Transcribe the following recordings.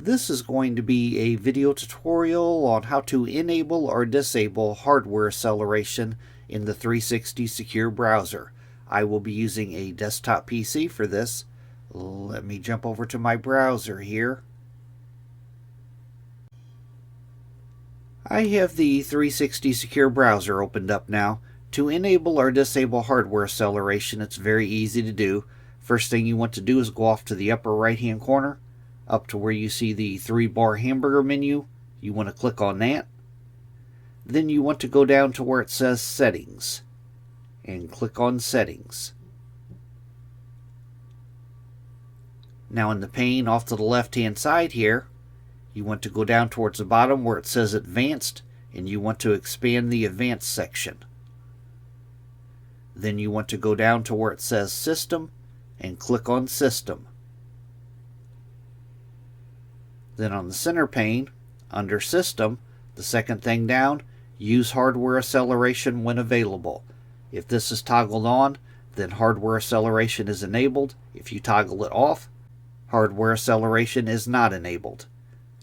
This is going to be a video tutorial on how to enable or disable hardware acceleration in the 360 Secure browser. I will be using a desktop PC for this. Let me jump over to my browser here. I have the 360 Secure browser opened up now. To enable or disable hardware acceleration, it's very easy to do. First thing you want to do is go off to the upper right hand corner, up to where you see the 3-bar hamburger menu. You want to click on that. Then you want to go down to where it says Settings and click on Settings. Now in the pane off to the left hand side here, you want to go down towards the bottom where it says Advanced, and you want to expand the Advanced section. Then you want to go down to where it says System and click on System. Then on the center pane, under System, the second thing down, use hardware acceleration when available. If this is toggled on, then hardware acceleration is enabled. If you toggle it off, hardware acceleration is not enabled.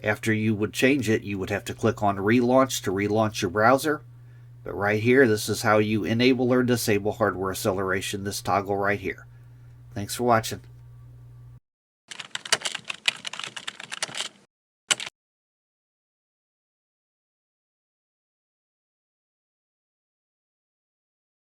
After you would change it, you would have to click on Relaunch to relaunch your browser. But right here, this is how you enable or disable hardware acceleration, this toggle right here. Thanks for watching.